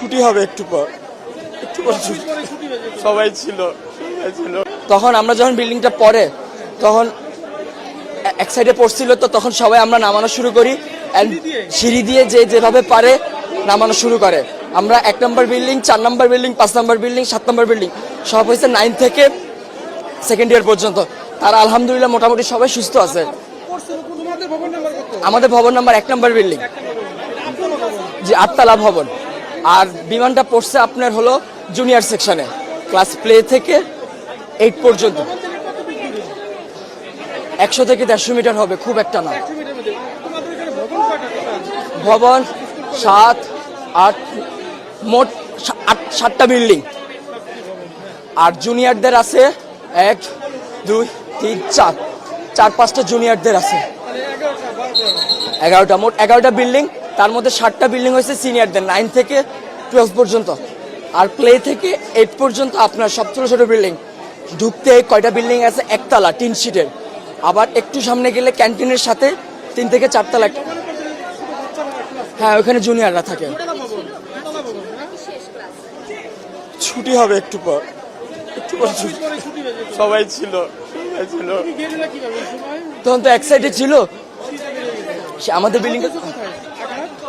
ছুটি হবে একটু পর সবাই ছিল তখন আমরা যখন বিল্ডিংটা পড়ে তখন এক সাইডে পড়ছিল, তো তখন সবাই আমরা নামানো শুরু করি। সিঁড়ি দিয়ে যে যেভাবে পারে নামানো শুরু করে। আমরা 1 নম্বর বিল্ডিং, 4 নম্বর বিল্ডিং, 5 নম্বর বিল্ডিং, 7 নম্বর বিল্ডিং সব হয়েছে 9 থেকে সেকেন্ড ইয়ার পর্যন্ত। তারা আলহামদুলিল্লাহ মোটামুটি সবাই সুস্থ আছে। আমাদের ভবন নাম্বার 1 নম্বর বিল্ডিং, যে 8তলা ভবন। আর বিমানটা পড়ছে আপনার হলো জুনিয়র সেকশনে, ক্লাস প্লে থেকে 8 পর্যন্ত। 100 থেকে 150 মিটার হবে, খুব একটা না। ভবন 7, 8, মোট 7টা বিল্ডিং। আর জুনিয়রদের আছে 1, 2, 3, 4-5টা জুনিয়রদের আছে। 11টা, মোট 11টা বিল্ডিং। তার মধ্যে 7টা বিল্ডিং হয়েছে সিনিয়রদের, 9 থেকে 12 পর্যন্ত। আর প্লে থেকে 8 পর্যন্ত আপনার সব ছোট ছোট বিল্ডিং। ঢুকতে কয়টা বিল্ডিং আছে, 1তলা টিন শিটের। আবার একটু সামনে গেলে ক্যান্টিনের সাথে 3 থেকে 4 তলা। হ্যাঁ, ওখানে জুনিয়ররা থাকে। ছুটি হবে একটু পর সবাই ছিল তখন তো এক সাইডে ছিল। আমাদের বিল্ডিং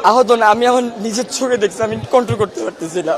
আহত না, আমি এখন নিজের চোখে দেখছি, আমি কন্ট্রোল করতে পারতেছি না।